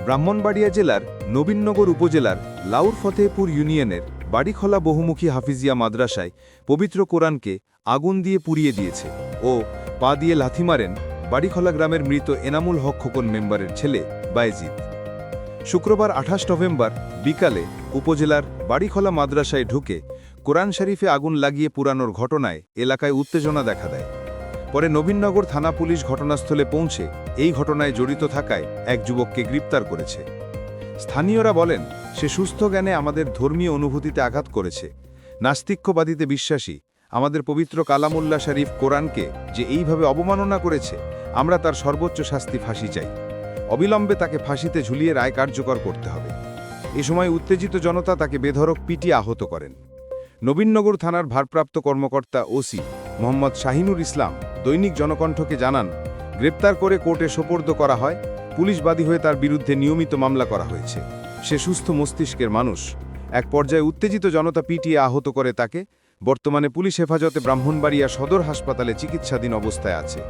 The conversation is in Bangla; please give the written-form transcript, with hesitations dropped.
ব্রাহ্মণবাড়িয়া জেলার নবীনগর উপজেলার লাউর ফতেহপুর ইউনিয়নের বাড়িখোলা বহুমুখী হাফিজিয়া মাদ্রাসায় পবিত্র কোরআনকে আগুন দিয়ে পুড়িয়ে দিয়েছে ও পা দিয়ে লাথি মারেন বাড়িখোলা গ্রামের মৃত এনামুল হক খোকন মেম্বারের ছেলে বায়েজিদ। শুক্রবার ২৮ নভেম্বর বিকালে উপজেলার বাড়িখোলা মাদ্রাসায় ঢুকে কোরআন শরীফে আগুন লাগিয়ে পুরানোর ঘটনায় এলাকায় উত্তেজনা দেখা দেয়। পরে নবীনগর থানা পুলিশ ঘটনাস্থলে পৌঁছে এই ঘটনায় জড়িত থাকায় এক যুবককে গ্রেপ্তার করেছে। স্থানীয়রা বলেন, সে সুস্থ জ্ঞানে আমাদের ধর্মীয় অনুভূতিতে আঘাত করেছে। নাস্তিক্যবাদীতে বিশ্বাসী আমাদের পবিত্র কালামুল্লাহ শরীফ কোরআনকে যে এইভাবে অবমাননা করেছে, আমরা তার সর্বোচ্চ শাস্তি ফাঁসি চাই। অবিলম্বে তাকে ফাঁসিতে ঝুলিয়ে রায় কার্যকর করতে হবে। এ সময় উত্তেজিত জনতা তাকে বেধড়ক পিটিয়ে আহত করেন। নবীনগর থানার ভারপ্রাপ্ত কর্মকর্তা ওসি মোহাম্মদ শাহিনুর ইসলাম দৈনিক জনকণ্ঠকে জানান, গ্রেপ্তার করে কোর্টে সোপর্দ করা হয়। পুলিশ বাদী হয়ে তার বিরুদ্ধে নিয়মিত মামলা করা হয়েছে। সে সুস্থ মস্তিষ্কের মানুষ। এক পর্যায়ে উত্তেজিত জনতা পিটিয়ে আহত করে তাকে। বর্তমানে পুলিশ হেফাজতে ব্রাহ্মণবাড়িয়া সদর হাসপাতালে চিকিৎসাধীন অবস্থায় আছে।